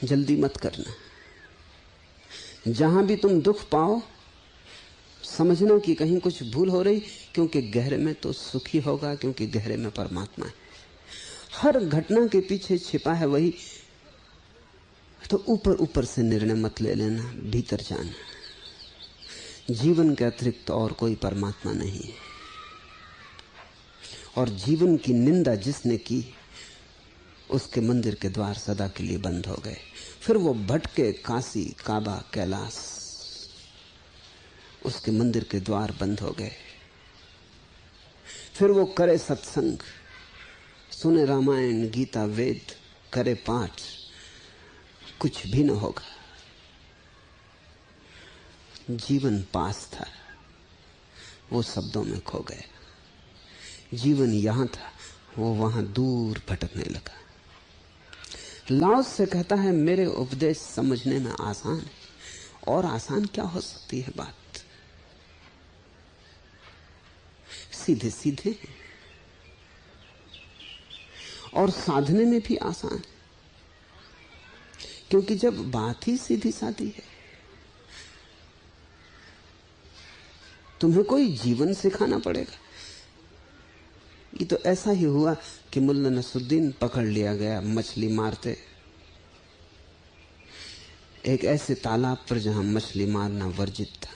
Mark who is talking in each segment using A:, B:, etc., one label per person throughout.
A: जल्दी मत करना। जहां भी तुम दुख पाओ समझना कि कहीं कुछ भूल हो रही, क्योंकि गहरे में तो सुख ही होगा, क्योंकि गहरे में परमात्मा है। हर घटना के पीछे छिपा है वही। तो ऊपर ऊपर से निर्णय मत ले लेना, भीतर जाना। जीवन के अतिरिक्त और कोई परमात्मा नहीं है। और जीवन की निंदा जिसने की उसके मंदिर के द्वार सदा के लिए बंद हो गए। फिर वो भटके काशी, काबा, कैलाश, उसके मंदिर के द्वार बंद हो गए। फिर वो करे सत्संग, सुने रामायण, गीता, वेद, करे पाठ, कुछ भी न होगा। जीवन पास था, वो शब्दों में खो गया। जीवन यहां था, वो वहां दूर भटकने लगा। लाओस से कहता है मेरे उपदेश समझने में आसान है। और आसान क्या हो सकती है बात? सीधे सीधे हैं और साधने में भी आसान है, क्योंकि जब बात ही सीधी सादी है, तुम्हें कोई जीवन सिखाना पड़ेगा। ये तो ऐसा ही हुआ कि मुल्ला नसरुद्दीन पकड़ लिया गया मछली मारते एक ऐसे तालाब पर जहां मछली मारना वर्जित था।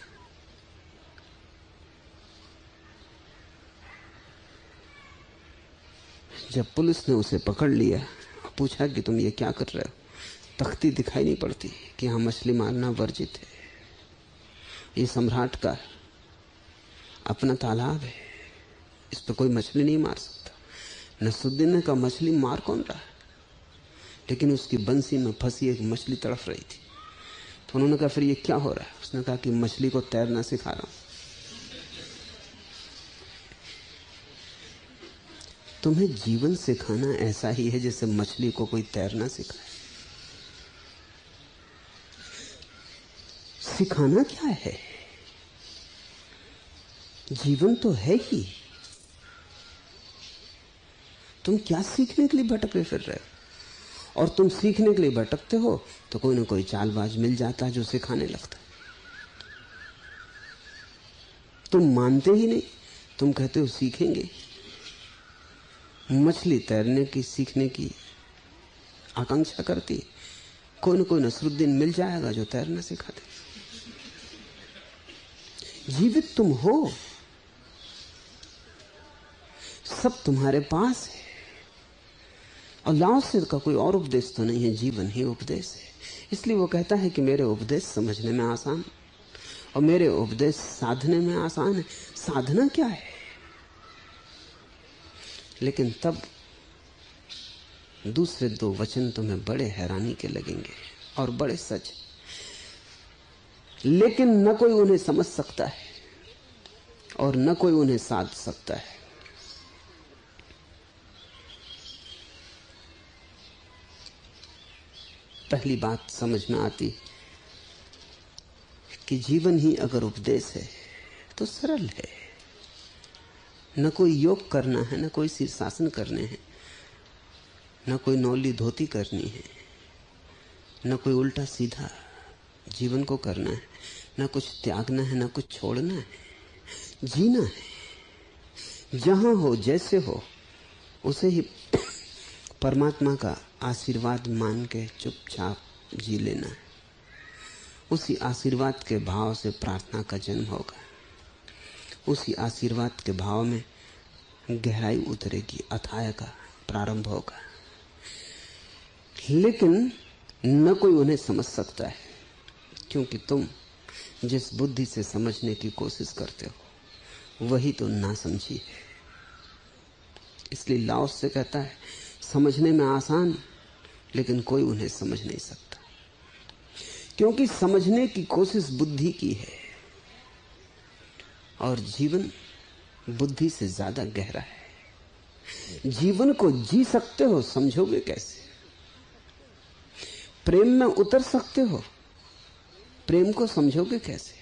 A: जब पुलिस ने उसे पकड़ लिया और पूछा कि तुम ये क्या कर रहे हो, तख्ती दिखाई नहीं पड़ती कि यहां मछली मारना वर्जित है। ये सम्राट का अपना तालाब है, इस पर कोई मछली नहीं मार सकता। नसरुद्दीन ने कहा मछली मार कौन रहा है? लेकिन उसकी बंसी में फंसी एक मछली तड़फ रही थी। तो उन्होंने कहा फिर ये क्या हो रहा है? उसने कहा कि मछली को तैरना सिखा रहा हूं। तुम्हें जीवन सिखाना ऐसा ही है जैसे मछली को कोई तैरना सिखाए। सिखाना क्या है? जीवन तो है ही। तुम क्या सीखने के लिए भटके फिर रहे हो? और तुम सीखने के लिए भटकते हो तो कोई ना कोई चालबाज मिल जाता है जो सिखाने लगता है। तुम मानते ही नहीं, तुम कहते हो सीखेंगे। मछली तैरने की सीखने की आकांक्षा करती, कोई ना कोई नसरुद्दीन मिल जाएगा जो तैरना सिखा दे। जीवित तुम हो, सब तुम्हारे पास है। और लाओस का कोई और उपदेश तो नहीं है, जीवन ही उपदेश है। इसलिए वो कहता है कि मेरे उपदेश समझने में आसान और मेरे उपदेश साधने में आसान है। साधना क्या है? लेकिन तब दूसरे दो वचन तुम्हें बड़े हैरानी के लगेंगे और बड़े सच। लेकिन न कोई उन्हें समझ सकता है और न कोई उन्हें साध सकता है। पहली बात समझ में आती कि जीवन ही अगर उपदेश है तो सरल है। न कोई योग करना है, न कोई शीर्षासन करने हैं, न कोई नौली धोती करनी है, न कोई उल्टा सीधा जीवन को करना है, न कुछ त्यागना है, न कुछ छोड़ना है। जीना है, जहां हो जैसे हो उसे ही परमात्मा का आशीर्वाद मान के चुपचाप जी लेना है। उसी आशीर्वाद के भाव से प्रार्थना का जन्म होगा। उसी आशीर्वाद के भाव में गहराई उतरेगी, अथाह का प्रारंभ होगा। लेकिन न कोई उन्हें समझ सकता है, क्योंकि तुम जिस बुद्धि से समझने की कोशिश करते हो वही तो ना समझी है। इसलिए लाओस से कहता है समझने में आसान, लेकिन कोई उन्हें समझ नहीं सकता, क्योंकि समझने की कोशिश बुद्धि की है और जीवन बुद्धि से ज्यादा गहरा है। जीवन को जी सकते हो, समझोगे कैसे? प्रेम में उतर सकते हो, प्रेम को समझोगे कैसे?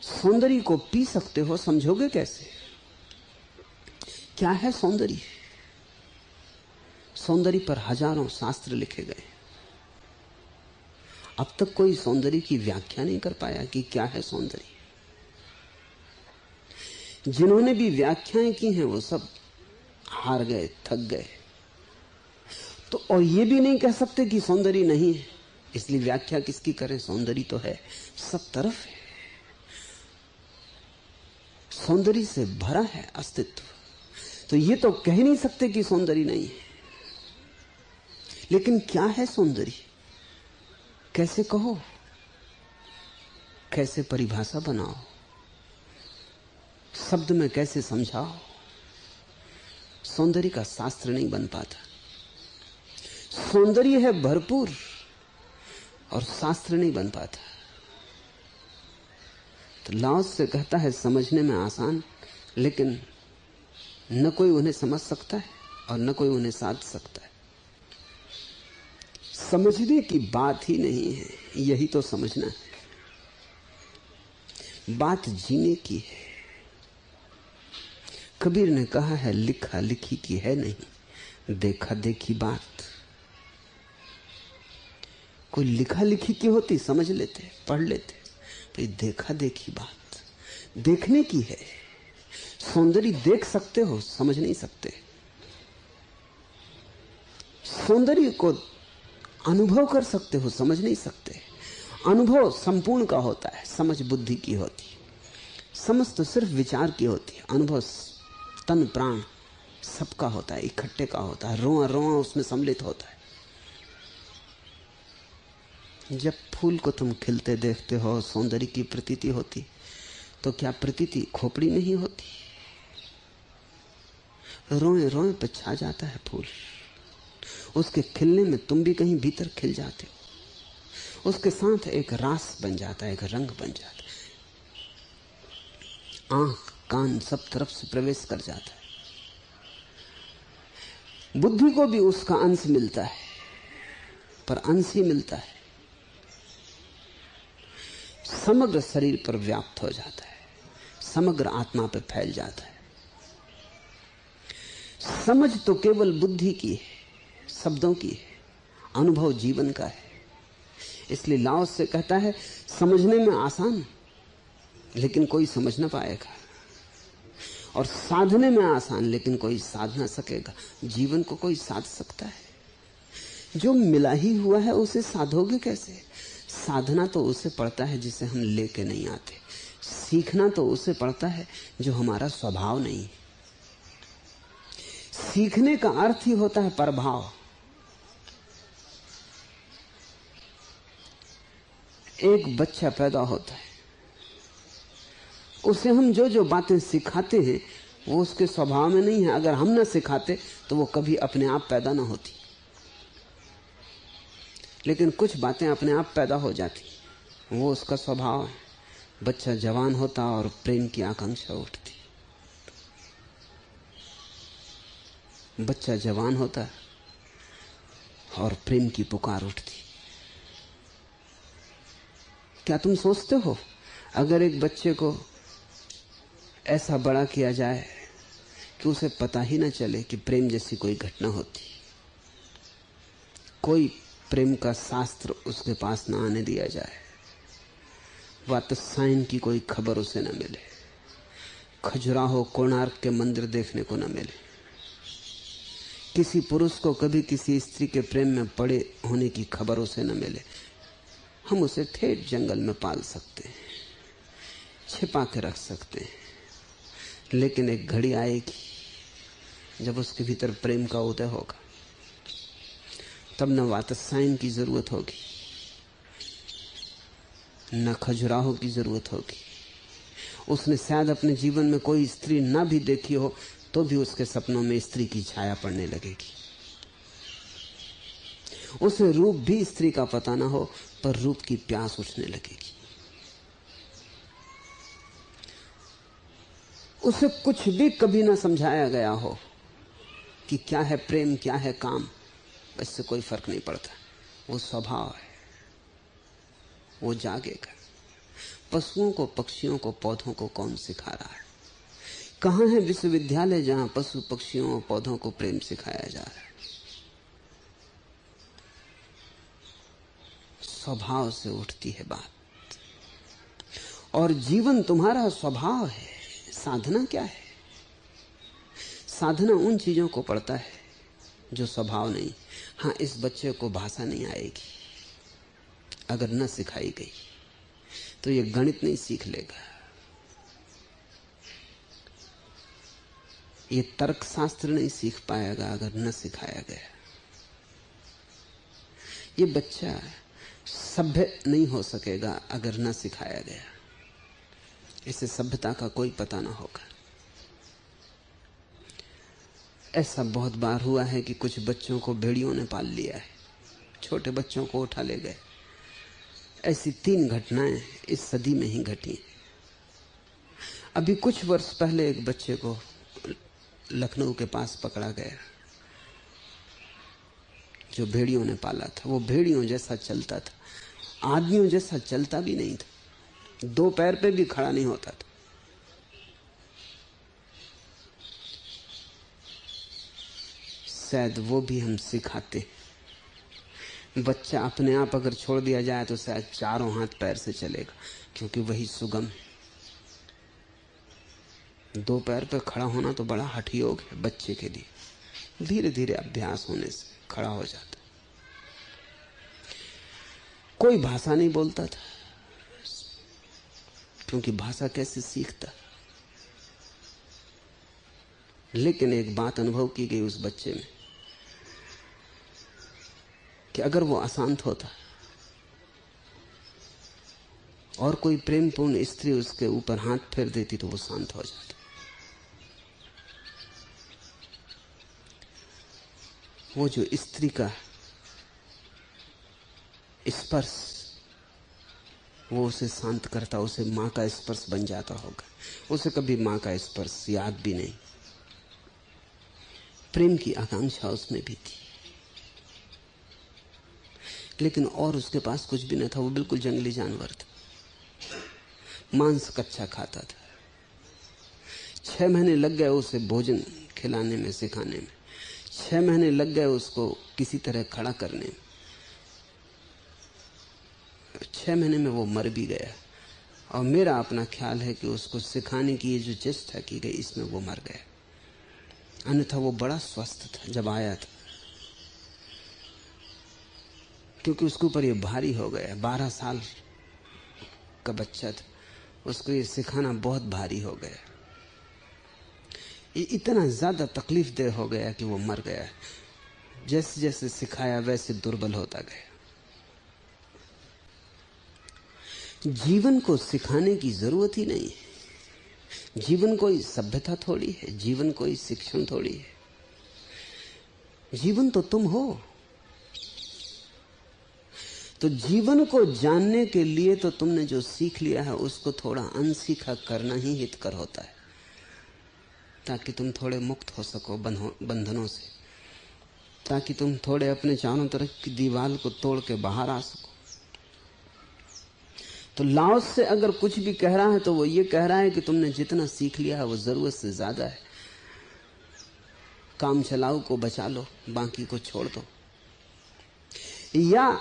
A: सौंदर्य को पी सकते हो, समझोगे कैसे? क्या है सौंदर्य? सौंदर्य पर हजारों शास्त्र लिखे गए। अब तक कोई सौंदर्य की व्याख्या नहीं कर पाया कि क्या है सौंदर्य। जिन्होंने भी व्याख्याएं की हैं वो सब हार गए, थक गए। तो और ये भी नहीं कह सकते कि सौंदर्य नहीं है, इसलिए व्याख्या किसकी करें? सौंदर्य तो है, सब तरफ है, सौंदर्य से भरा है अस्तित्व। तो ये तो कह नहीं सकते कि सौंदर्य नहीं है। लेकिन क्या है सौंदर्य? कैसे कहो, कैसे परिभाषा बनाओ, शब्द में कैसे समझाओ? सौंदर्य का शास्त्र नहीं बन पाता। सौंदर्य है भरपूर और शास्त्र नहीं बन पाता। तो लाओस से कहता है समझने में आसान, लेकिन न कोई उन्हें समझ सकता है और न कोई उन्हें साध सकता है। समझने की बात ही नहीं है, यही तो समझना है। बात जीने की है। कबीर ने कहा है लिखा लिखी की है नहीं, देखा देखी बात। कोई लिखा लिखी की होती समझ लेते, पढ़ लेते, भाई देखा देखी बात देखने की है। सौंदर्य देख सकते हो, समझ नहीं सकते। सौंदर्य को अनुभव कर सकते हो, समझ नहीं सकते। अनुभव संपूर्ण का होता है, समझ बुद्धि की होती है। समझ तो सिर्फ विचार की होती है, अनुभव तन प्राण सबका होता है, इकट्ठे का होता है, रोआ रोआ उसमें सम्मिलित होता है। जब फूल को तुम खिलते देखते हो, सौंदर्य की प्रतीति होती, तो क्या प्रतीति खोपड़ी में ही होती? रोए रोए पे छा जाता है फूल। उसके खिलने में तुम भी कहीं भीतर खिल जाते हो। उसके साथ एक रास बन जाता है, एक रंग बन जाता है। आंख कान सब तरफ से प्रवेश कर जाता है। बुद्धि को भी उसका अंश मिलता है, पर अंश ही मिलता है, समग्र शरीर पर व्याप्त हो जाता है, समग्र आत्मा पर फैल जाता है। समझ तो केवल बुद्धि की है, शब्दों की है, अनुभव जीवन का है। इसलिए लाओस से कहता है समझने में आसान, लेकिन कोई समझ ना पाएगा, और साधने में आसान, लेकिन कोई साध ना सकेगा। जीवन को कोई साध सकता है? जो मिला ही हुआ है उसे साधोगे कैसे? साधना तो उसे पड़ता है जिसे हम लेके नहीं आते। सीखना तो उसे पड़ता है जो हमारा स्वभाव नहीं है। सीखने का अर्थ ही होता है प्रभाव। एक बच्चा पैदा होता है, उसे हम जो जो बातें सिखाते हैं वो उसके स्वभाव में नहीं है। अगर हम ना सिखाते तो वो कभी अपने आप पैदा ना होती, लेकिन कुछ बातें अपने आप पैदा हो जाती, वो उसका स्वभाव है। बच्चा जवान होता और प्रेम की आकांक्षा उठती। बच्चा जवान होता और प्रेम की पुकार उठती। क्या तुम सोचते हो अगर एक बच्चे को ऐसा बड़ा किया जाए कि उसे पता ही ना चले कि प्रेम जैसी कोई घटना होती, कोई प्रेम का शास्त्र उसके पास ना आने दिया जाए, वात्स्यायन की कोई खबर उसे न मिले, खजुराहो कोणार्क के मंदिर देखने को न मिले, किसी पुरुष को कभी किसी स्त्री के प्रेम में पड़े होने की खबर उसे न मिले, हम उसे ठेठ जंगल में पाल सकते हैं, छिपा के रख सकते हैं। लेकिन एक घड़ी आएगी जब उसके भीतर प्रेम का उदय होगा, तब न वात्स्यायन की जरूरत होगी, न खजुराहो की जरूरत होगी। उसने शायद अपने जीवन में कोई स्त्री ना भी देखी हो तो भी उसके सपनों में स्त्री की छाया पड़ने लगेगी। उसे रूप भी स्त्री का पता ना हो, पर रूप की प्यास उठने लगेगी। उसे कुछ भी कभी ना समझाया गया हो कि क्या है प्रेम, क्या है काम, इससे कोई फर्क नहीं पड़ता। वो स्वभाव है, वो जागेगा। पशुओं को, पक्षियों को, पौधों को कौन सिखा रहा है? कहां है विश्वविद्यालय जहां पशु पक्षियों और पौधों को प्रेम सिखाया जा रहा है? स्वभाव से उठती है बात। और जीवन तुम्हारा स्वभाव है। साधना क्या है? साधना उन चीजों को पढ़ता है जो स्वभाव नहीं। हाँ, इस बच्चे को भाषा नहीं आएगी, अगर न सिखाई गई तो ये गणित नहीं सीख लेगा, ये तर्कशास्त्र नहीं सीख पाएगा अगर न सिखाया गया। ये बच्चा सभ्य नहीं हो सकेगा अगर न सिखाया गया। इसे सभ्यता का कोई पता ना होगा। ऐसा बहुत बार हुआ है कि कुछ बच्चों को भेड़ियों ने पाल लिया है, छोटे बच्चों को उठा ले गए। ऐसी 3 घटनाएं इस सदी में ही घटी। अभी कुछ वर्ष पहले एक बच्चे को लखनऊ के पास पकड़ा गया जो भेड़ियों ने पाला था। वो भेड़ियों जैसा चलता था, आदमियों जैसा चलता भी नहीं था, 2 पैर पे भी खड़ा नहीं होता था। शायद वो भी हम सिखाते। बच्चा अपने आप अगर छोड़ दिया जाए तो शायद 4 हाथ पैर से चलेगा, क्योंकि वही सुगम है। 2 पैर पर खड़ा होना तो बड़ा हठयोग है बच्चे के लिए। धीरे धीरे अभ्यास होने से खड़ा हो जाता। कोई भाषा नहीं बोलता था, क्योंकि भाषा कैसे सीखता। लेकिन एक बात अनुभव की गई उस बच्चे में कि अगर वो अशांत होता और कोई प्रेमपूर्ण स्त्री उसके ऊपर हाथ फेर देती तो वो शांत हो जाता। वो जो स्त्री का स्पर्श वो उसे शांत करता, उसे मां का स्पर्श बन जाता होगा। उसे कभी मां का स्पर्श याद भी नहीं। प्रेम की आकांक्षा उसमें भी थी, लेकिन और उसके पास कुछ भी न था। वो बिल्कुल जंगली जानवर था, मांस कच्चा खाता था। 6 महीने लग गए उसे भोजन खिलाने में, सिखाने में। 6 महीने लग गए उसको किसी तरह खड़ा करने में। 6 महीने में वो मर भी गया। और मेरा अपना ख्याल है कि उसको सिखाने की ये जो चेष्टा की गई, इसमें वो मर गया। अन्यथा वो बड़ा स्वस्थ था जब आया था, क्योंकि उसके ऊपर ये भारी हो गया। 12 साल का बच्चा था, उसको ये सिखाना बहुत भारी हो गया। ये इतना ज्यादा तकलीफ दे हो गया कि वो मर गया। जैसे जैसे सिखाया वैसे दुर्बल होता गया। जीवन को सिखाने की जरूरत ही नहीं है। जीवन कोई सभ्यता थोड़ी है, जीवन कोई शिक्षण थोड़ी है। जीवन तो तुम हो। तो जीवन को जानने के लिए तो तुमने जो सीख लिया है उसको थोड़ा अनसीखा करना ही हितकर होता है, ताकि तुम थोड़े मुक्त हो सको बंधनों से, ताकि तुम थोड़े अपने चारों तरफ की दीवार को तोड़ के बाहर आ सको। तो लाओस से अगर कुछ भी कह रहा है तो वो ये कह रहा है कि तुमने जितना सीख लिया है वो जरूरत से ज्यादा है। काम चलाओ को बचा लो, बाकी को छोड़ दो। या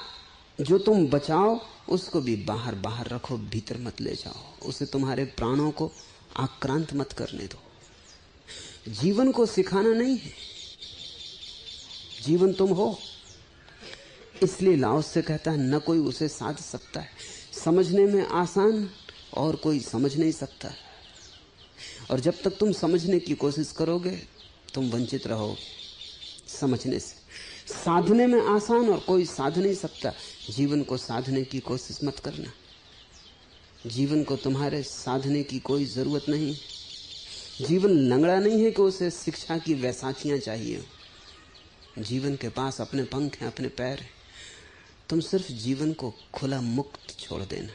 A: जो तुम बचाओ उसको भी बाहर बाहर रखो, भीतर मत ले जाओ। उसे तुम्हारे प्राणों को आक्रांत मत करने दो। जीवन को सिखाना नहीं है, जीवन तुम हो। इसलिए लाओस से कहता है न कोई उसे साध सकता है। समझने में आसान और कोई समझ नहीं सकता। और जब तक तुम समझने की कोशिश करोगे तुम वंचित रहोगे समझने से। साधने में आसान और कोई साध नहीं सकता। जीवन को साधने की कोशिश मत करना। जीवन को तुम्हारे साधने की कोई जरूरत नहीं। जीवन लंगड़ा नहीं है कि उसे शिक्षा की वैसाखियां चाहिए। जीवन के पास अपने पंख हैं, अपने पैर हैं। तुम सिर्फ जीवन को खुला मुक्त छोड़ देना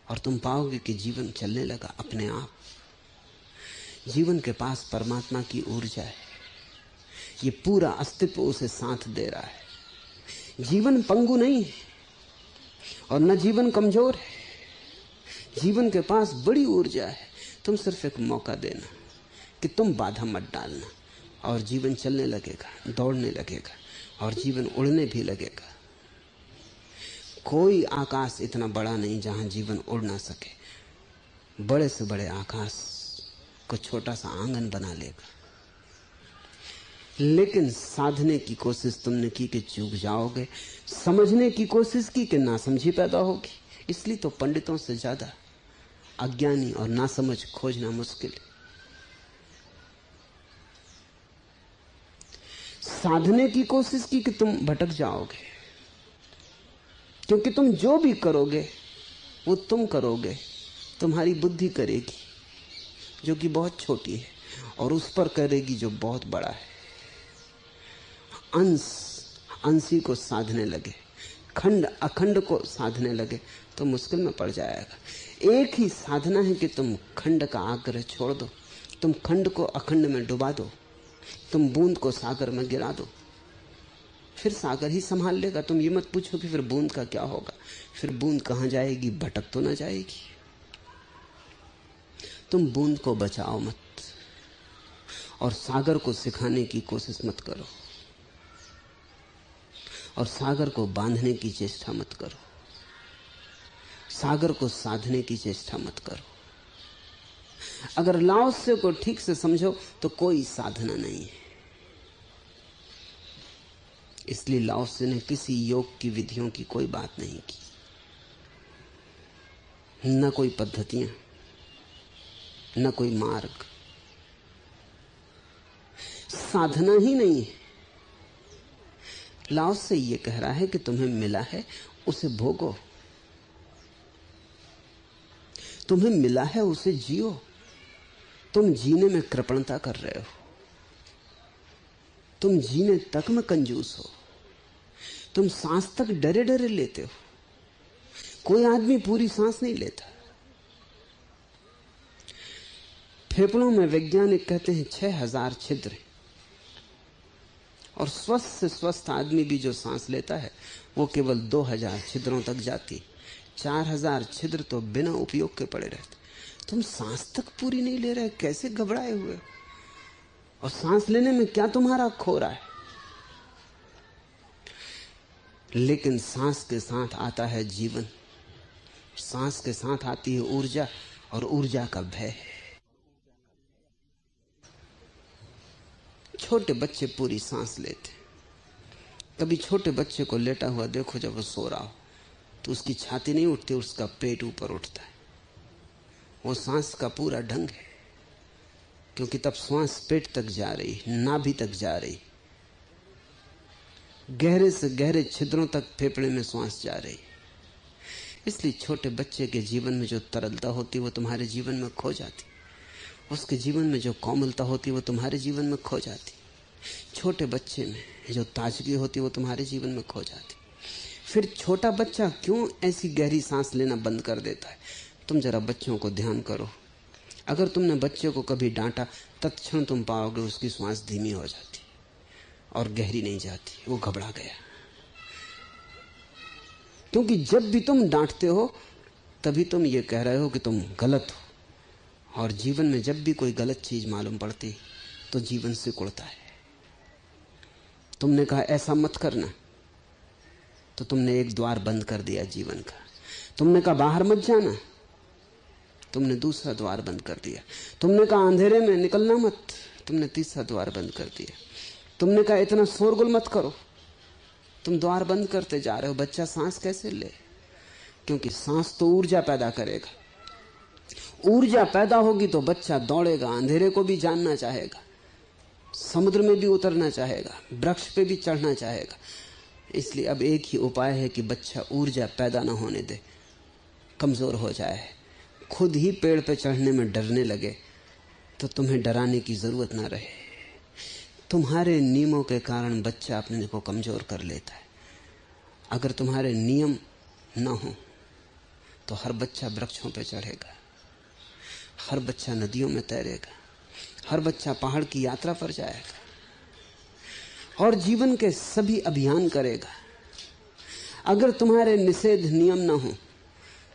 A: और तुम पाओगे कि जीवन चलने लगा अपने आप। जीवन के पास परमात्मा की ऊर्जा है, ये पूरा अस्तित्व उसे साथ दे रहा है। जीवन पंगु नहीं है और न जीवन कमजोर है। जीवन के पास बड़ी ऊर्जा है। तुम सिर्फ एक मौका देना कि तुम बाधा मत डालना और जीवन चलने लगेगा, दौड़ने लगेगा और जीवन उड़ने भी लगेगा। कोई आकाश इतना बड़ा नहीं जहां जीवन उड़ ना सके। बड़े से बड़े आकाश को छोटा सा आंगन बना लेगा। लेकिन साधने की कोशिश तुमने की कि चूक जाओगे, समझने की कोशिश की कि नासमझी पैदा होगी। इसलिए तो पंडितों से ज्यादा अज्ञानी और नासमझ खोजना मुश्किल है। साधने की कोशिश की कि तुम भटक जाओगे, क्योंकि तुम जो भी करोगे वो तुम करोगे, तुम्हारी बुद्धि करेगी जो कि बहुत छोटी है, और उस पर करेगी जो बहुत बड़ा है। अंश अंशी को साधने लगे, खंड अखंड को साधने लगे तो मुश्किल में पड़ जाएगा। एक ही साधना है कि तुम खंड का आग्रह छोड़ दो, तुम खंड को अखंड में डुबा दो, तुम बूंद को सागर में गिरा दो, फिर सागर ही संभाल लेगा। तुम ये मत पूछो कि फिर बूंद का क्या होगा, फिर बूंद कहां जाएगी, भटक तो ना जाएगी। तुम बूंद को बचाओ मत, और सागर को सिखाने की कोशिश मत करो, और सागर को बांधने की चेष्टा मत करो, सागर को साधने की चेष्टा मत करो। अगर लाओत्से को ठीक से समझो तो कोई साधना नहीं है। इसलिए लाओत्से ने किसी योग की विधियों की कोई बात नहीं की, न कोई पद्धतियां, न कोई मार्ग। साधना ही नहीं है। लाओत्से ये कह रहा है कि तुम्हें मिला है उसे भोगो, तुम्हें मिला है उसे जियो। तुम जीने में कृपणता कर रहे हो, तुम जीने तक में कंजूस हो, तुम सांस तक डरे डरे लेते हो। कोई आदमी पूरी सांस नहीं लेता। फेफड़ों में वैज्ञानिक कहते हैं 6000 छिद्र हैं, और स्वस्थ से स्वस्थ आदमी भी जो सांस लेता है वो केवल 2000 छिद्रों तक जाती। 4000 छिद्र तो बिना उपयोग के पड़े रहते। तुम सांस तक पूरी नहीं ले रहे, कैसे घबराए हुए? और सांस लेने में क्या तुम्हारा खो रहा है? लेकिन सांस के साथ आता है जीवन, सांस के साथ आती है ऊर्जा, और ऊर्जा का भय है। छोटे बच्चे पूरी सांस लेते। कभी छोटे बच्चे को लेटा हुआ देखो, जब वो सो रहा हो तो उसकी छाती नहीं उठती, उसका पेट ऊपर उठता है। वो सांस का पूरा ढंग है, क्योंकि तब श्वास पेट तक जा रही, नाभि तक जा रही, गहरे से गहरे छिद्रों तक फेफड़े में श्वास जा रही। इसलिए छोटे बच्चे के जीवन में जो तरलता होती वो तुम्हारे जीवन में खो जाती, उसके जीवन में जो कोमलता होती वो तुम्हारे जीवन में खो जाती, छोटे बच्चे में जो ताजगी होती वो तुम्हारे जीवन में खो जाती। फिर छोटा बच्चा क्यों ऐसी गहरी सांस लेना बंद कर देता है? तुम जरा बच्चों को ध्यान करो। अगर तुमने बच्चे को कभी डांटा, तत्क्षण तुम पाओगे उसकी श्वास धीमी हो जाती और गहरी नहीं जाती, वो घबरा गया। क्योंकि जब भी तुम डांटते हो तभी तुम ये कह रहे हो कि तुम गलत हो, और जीवन में जब भी कोई गलत चीज मालूम पड़ती तो जीवन सिकुड़ता है। तुमने कहा ऐसा मत करना, तो तुमने एक द्वार बंद कर दिया जीवन का। तुमने कहा बाहर मत जाना, तुमने दूसरा द्वार बंद कर दिया। तुमने कहा अंधेरे में निकलना मत, तुमने तीसरा द्वार बंद कर दिया। तुमने कहा इतना शोरगुल मत करो, तुम द्वार बंद करते जा रहे हो। बच्चा सांस कैसे ले? क्योंकि सांस तो ऊर्जा पैदा करेगा। ऊर्जा पैदा होगी तो बच्चा दौड़ेगा, अंधेरे को भी जानना चाहेगा, समुद्र में भी उतरना चाहेगा, वृक्ष पे भी चढ़ना चाहेगा। इसलिए अब एक ही उपाय है कि बच्चा ऊर्जा पैदा ना होने दे, कमजोर हो जाए, खुद ही पेड़ पे चढ़ने में डरने लगे, तो तुम्हें डराने की जरूरत ना रहे। तुम्हारे नियमों के कारण बच्चा अपने को कमजोर कर लेता है। अगर तुम्हारे नियम ना हो तो हर बच्चा वृक्षों पे चढ़ेगा, हर बच्चा नदियों में तैरेगा, हर बच्चा पहाड़ की यात्रा पर जाएगा और जीवन के सभी अभियान करेगा। अगर तुम्हारे निषेध नियम ना हो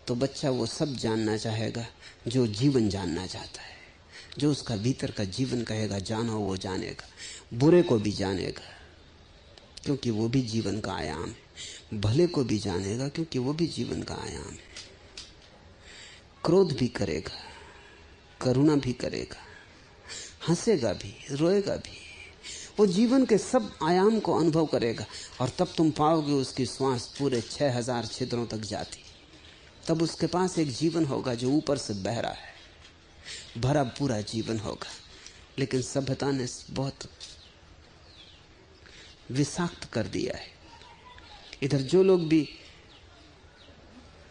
A: तो बच्चा वो सब जानना चाहेगा जो जीवन जानना चाहता है, जो उसका भीतर का जीवन कहेगा जानो वो जानेगा, बुरे को भी जानेगा, क्योंकि वो भी जीवन का आयाम है। भले को भी जानेगा, क्योंकि वो भी जीवन का आयाम है। क्रोध भी करेगा, करुणा भी करेगा, हंसेगा भी, रोएगा भी। वो जीवन के सब आयाम को अनुभव करेगा। और तब तुम पाओगे उसकी श्वास पूरे 6000 छिद्रों तक जाती। तब उसके पास एक जीवन होगा जो ऊपर से बह रहा है, भरा पूरा जीवन होगा। लेकिन सभ्यता ने बहुत विषाक्त कर दिया है। इधर जो लोग भी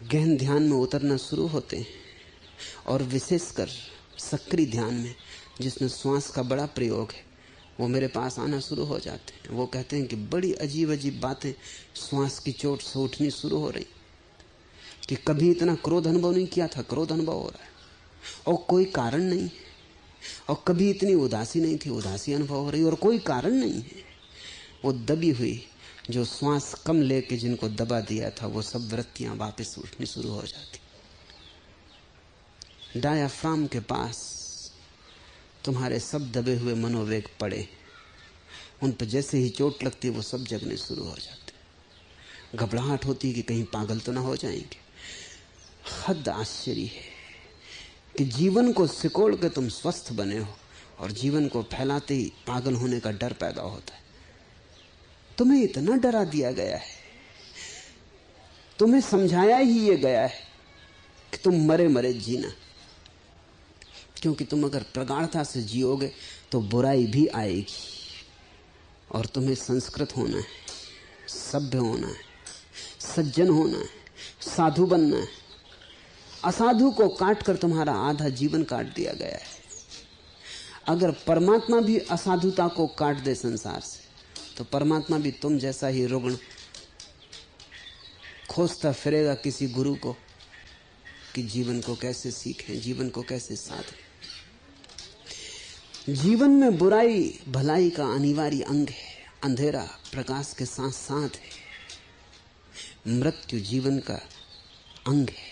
A: गहन ध्यान में उतरना शुरू होते हैं, और विशेषकर सक्रिय ध्यान में जिसमें श्वास का बड़ा प्रयोग है, वो मेरे पास आना शुरू हो जाते हैं। वो कहते हैं कि बड़ी अजीब अजीब बातें श्वास की चोट से उठनी शुरू हो रही, कि कभी इतना क्रोध अनुभव नहीं किया था, क्रोध अनुभव हो रहा है, और कोई कारण नहीं है। और कभी इतनी उदासी नहीं थी, उदासी अनुभव हो रही, और कोई कारण नहीं है। वो दबी हुई, जो श्वास कम लेके जिनको दबा दिया था, वो सब वृत्तियां वापस उठनी शुरू हो जाती। डायाफ्राम के पास तुम्हारे सब दबे हुए मनोवेग पड़े, उन पर जैसे ही चोट लगती है वो सब जगने शुरू हो जाते। घबराहट होती कि कहीं पागल तो ना हो जाएंगे। हद आश्चर्य है कि जीवन को सिकोड़ के तुम स्वस्थ बने हो, और जीवन को फैलाते ही पागल होने का डर पैदा होता है। तुम्हें इतना डरा दिया गया है, तुम्हें समझाया ही ये गया है कि तुम मरे मरे जीना, क्योंकि तुम अगर प्रगाढ़ता से जियोगे तो बुराई भी आएगी। और तुम्हें संस्कृत होना है, सभ्य होना है, सज्जन होना है, साधु बनना है। असाधु को काट कर तुम्हारा आधा जीवन काट दिया गया है। अगर परमात्मा भी असाधुता को काट दे संसार से, तो परमात्मा भी तुम जैसा ही रुग्ण खोजता फिरेगा किसी गुरु को कि जीवन को कैसे सीखें, जीवन को कैसे साधें। जीवन में बुराई भलाई का अनिवार्य अंग है, अंधेरा प्रकाश के साथ साथ है, मृत्यु जीवन का अंग है।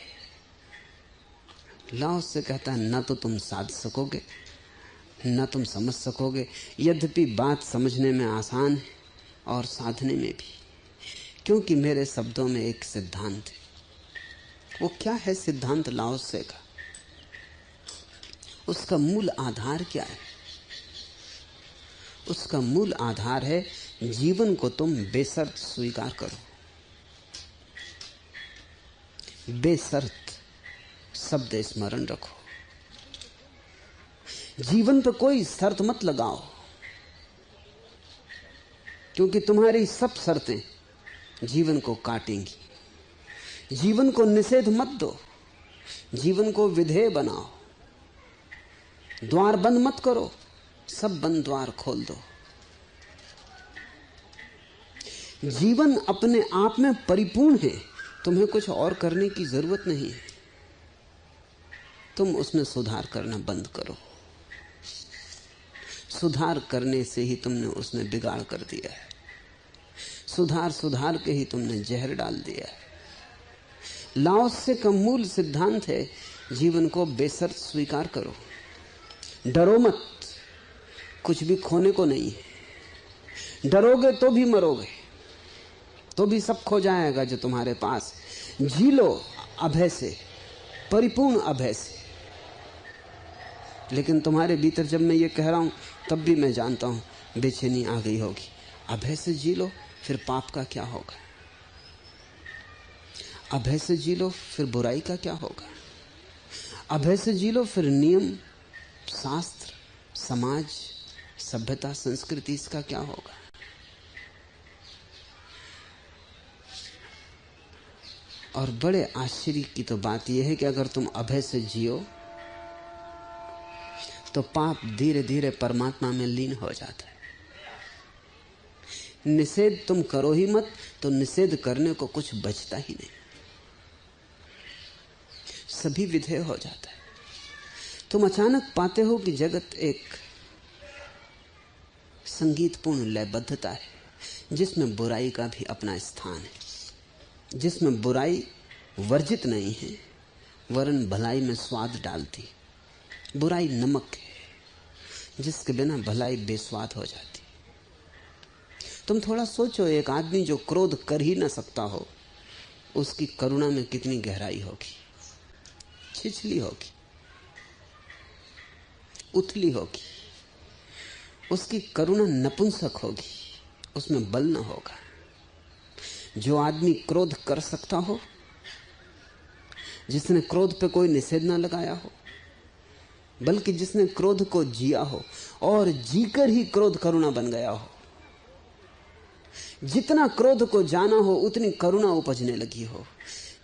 A: लाओस से कहता है, न तो तुम साध सकोगे, न तुम समझ सकोगे। यद्यपि बात समझने में आसान है और साधने में भी, क्योंकि मेरे शब्दों में एक सिद्धांत है। वो क्या है सिद्धांत लाओस से का? उसका मूल आधार क्या है? उसका मूल आधार है, जीवन को तुम बेशर्त स्वीकार करो। बेशर्त शब्द स्मरण रखो। जीवन पर कोई शर्त मत लगाओ, क्योंकि तुम्हारी सब शर्तें जीवन को काटेंगी। जीवन को निषेध मत दो, जीवन को विधेय बनाओ। द्वार बंद मत करो, सब बंद द्वार खोल दो। जीवन अपने आप में परिपूर्ण है, तुम्हें कुछ और करने की जरूरत नहीं है। तुम उसमें सुधार करना बंद करो। सुधार करने से ही तुमने उसमें बिगाड़ कर दिया है। सुधार के ही तुमने जहर डाल दिया है। लाओसे का मूल सिद्धांत है, जीवन को बेशर्त स्वीकार करो। डरो मत, कुछ भी खोने को नहीं है। डरोगे तो भी मरोगे, तो भी सब खो जाएगा जो तुम्हारे पास है। जी लो अभय से, परिपूर्ण अभय से। लेकिन तुम्हारे भीतर जब मैं ये कह रहा हूं, तब भी मैं जानता हूं बेचैनी आ गई होगी। अभय से जी लो, फिर पाप का क्या होगा? अभय से जी लो, फिर बुराई का क्या होगा? अभय से जी लो, फिर नियम, शास्त्र, समाज, सभ्यता, संस्कृति, इसका क्या होगा? और बड़े आश्चर्य की तो बात यह है कि अगर तुम अभय से जियो तो पाप धीरे धीरे परमात्मा में लीन हो जाता है। निषेध तुम करो ही मत, तो निषेध करने को कुछ बचता ही नहीं, सभी विधेय हो जाता है। तुम अचानक पाते हो कि जगत एक संगीतपूर्ण लयबद्धता है, जिसमें बुराई का भी अपना स्थान है, जिसमें बुराई वर्जित नहीं है, वरन भलाई में स्वाद डालती। बुराई नमक है, जिसके बिना भलाई बेस्वाद हो जाती। तुम थोड़ा सोचो, एक आदमी जो क्रोध कर ही ना सकता हो, उसकी करुणा में कितनी गहराई होगी, छिछली होगी, उथली होगी। उसकी करुणा नपुंसक होगी, उसमें बल न होगा। जो आदमी क्रोध कर सकता हो, जिसने क्रोध पे कोई निषेध ना लगाया हो, बल्कि जिसने क्रोध को जिया हो और जीकर ही क्रोध करुणा बन गया हो, जितना क्रोध को जाना हो उतनी करुणा उपजने लगी हो,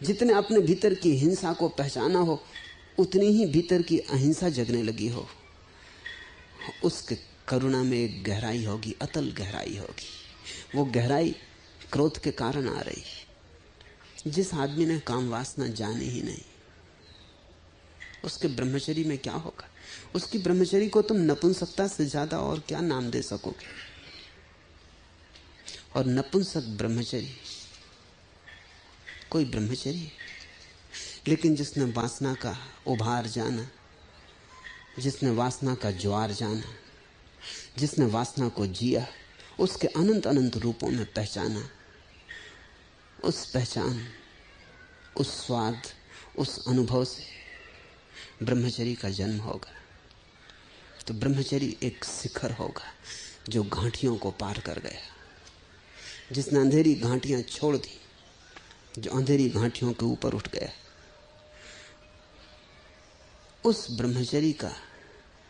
A: जितने अपने भीतर की हिंसा को पहचाना हो उतनी ही भीतर की अहिंसा जगने लगी हो, उसके करुणा में एक गहराई होगी, अतल गहराई होगी। वो गहराई क्रोध के कारण आ रही। जिस आदमी ने काम वासना जानी ही नहीं, उसके ब्रह्मचर्य में क्या होगा? उसकी ब्रह्मचर्य को तुम नपुंसकता से ज्यादा और क्या नाम दे सकोगे? और नपुंसक ब्रह्मचर्य कोई ब्रह्मचर्य, लेकिन जिसने वासना का उभार जाना, जिसने वासना का ज्वार जाना, जिसने वासना को जिया, उसके अनंत अनंत रूपों में पहचाना, उस पहचान, उस स्वाद, उस अनुभव से ब्रह्मचर्य का जन्म होगा। तो ब्रह्मचर्य एक शिखर होगा जो घाटियों को पार कर गया, जिसने अंधेरी घाटियां छोड़ दी, जो अंधेरी घाटियों के ऊपर उठ गया। उस ब्रह्मचर्य का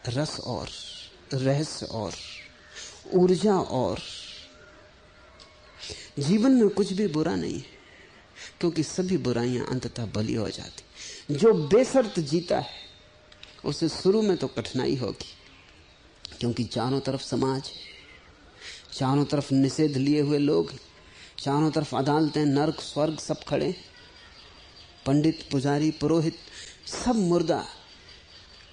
A: रस और रहस्य और ऊर्जा और जीवन में कुछ भी बुरा नहीं है, क्योंकि सभी बुराइयां अंततः बली हो जाती। जो बेशर्त जीता है उसे शुरू में तो कठिनाई होगी, क्योंकि चारों तरफ समाज है, चारों तरफ निषेध लिए हुए लोग, चारों तरफ अदालतें, नरक, स्वर्ग सब खड़े, पंडित, पुजारी, पुरोहित सब मुर्दा,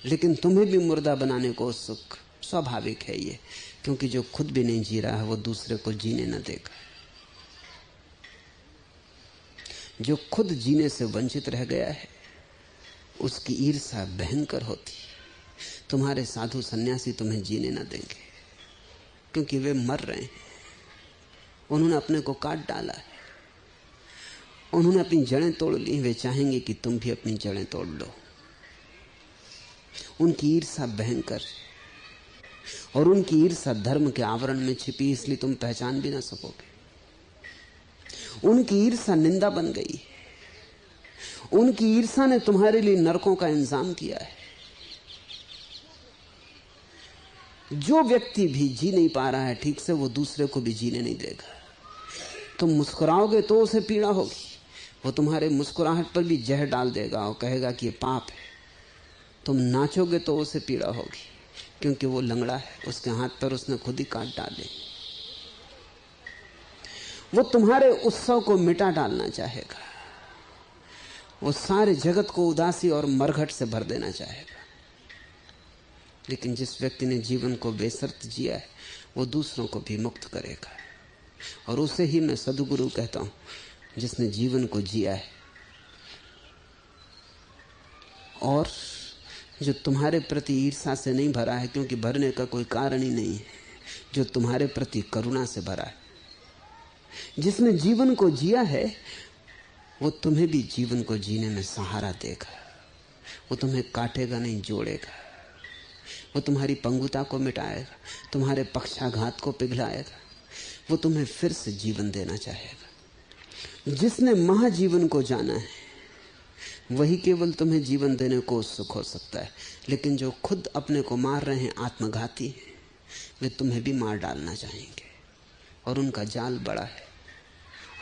A: लेकिन तुम्हें भी मुर्दा बनाने को उत्सुक। स्वाभाविक है ये, क्योंकि जो खुद भी नहीं जी रहा है वो दूसरे को जीने न देगा। जो खुद जीने से वंचित रह गया है उसकी ईर्ष्या भयंकर होती। तुम्हारे साधु सन्यासी तुम्हें जीने न देंगे, क्योंकि वे मर रहे हैं, उन्होंने अपने को काट डाला है, उन्होंने अपनी जड़ें तोड़ ली। वे चाहेंगे कि तुम भी अपनी जड़ें तोड़ लो। उनकी ईर्ष्या भयंकर, और उनकी ईर्ष्या धर्म के आवरण में छिपी, इसलिए तुम पहचान भी ना सकोगे। उनकी ईर्ष्या निंदा बन गई है, उनकी ईर्ष्या ने तुम्हारे लिए नरकों का इंतजाम किया है। जो व्यक्ति भी जी नहीं पा रहा है ठीक से, वो दूसरे को भी जीने नहीं देगा। तुम मुस्कुराओगे तो उसे पीड़ा होगी, वो तुम्हारे मुस्कुराहट पर भी जहर डाल देगा और कहेगा कि ये पाप है। तुम नाचोगे तो उसे पीड़ा होगी, क्योंकि वो लंगड़ा है, उसके हाथ पर उसने खुद ही काट डाले। वो तुम्हारे उत्सव को मिटा डालना चाहेगा, वो सारे जगत को उदासी और मरघट से भर देना चाहेगा। लेकिन जिस व्यक्ति ने जीवन को बेशर्त जिया है वो दूसरों को भी मुक्त करेगा, और उसे ही मैं सद्गुरु कहता हूं, जिसने जीवन को जिया है और जो तुम्हारे प्रति ईर्ष्या से नहीं भरा है, क्योंकि भरने का कोई कारण ही नहीं है, जो तुम्हारे प्रति करुणा से भरा है। जिसने जीवन को जिया है वो तुम्हें भी जीवन को जीने में सहारा देगा। वो तुम्हें काटेगा नहीं, जोड़ेगा। वो तुम्हारी पंगुता को मिटाएगा, तुम्हारे पक्षाघात को पिघलाएगा। वो तुम्हें फिर से जीवन देना चाहेगा। जिसने महाजीवन को जाना है वही केवल तुम्हें जीवन देने को उत्सुक हो सकता है। लेकिन जो खुद अपने को मार रहे हैं, आत्मघाती हैं, वे तुम्हें भी मार डालना चाहेंगे। और उनका जाल बड़ा है,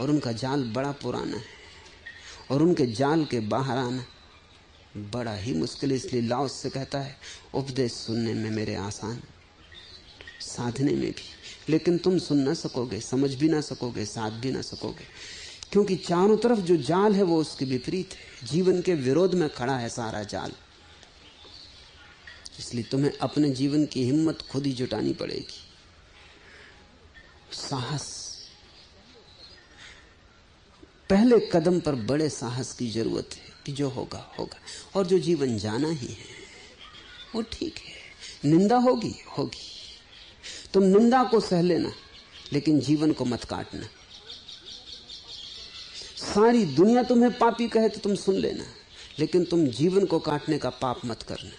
A: और उनका जाल बड़ा पुराना है, और उनके जाल के बाहर आना बड़ा ही मुश्किल। इसलिए लाओस से कहता है, उपदेश सुनने में मेरे आसान, साधने में भी, लेकिन तुम सुन ना सकोगे, समझ भी ना सकोगे, साध भी ना सकोगे, क्योंकि चारों तरफ जो जाल है वो उसके विपरीत है। जीवन के विरोध में खड़ा है सारा जाल। इसलिए तुम्हें अपने जीवन की हिम्मत खुद ही जुटानी पड़ेगी। साहस, पहले कदम पर बड़े साहस की जरूरत है कि जो होगा होगा, और जो जीवन जाना ही है वो ठीक है। निंदा होगी होगी, तुम निंदा को सह लेना, लेकिन जीवन को मत काटना। सारी दुनिया तुम्हें पापी कहे तो तुम सुन लेना, लेकिन तुम जीवन को काटने का पाप मत करना।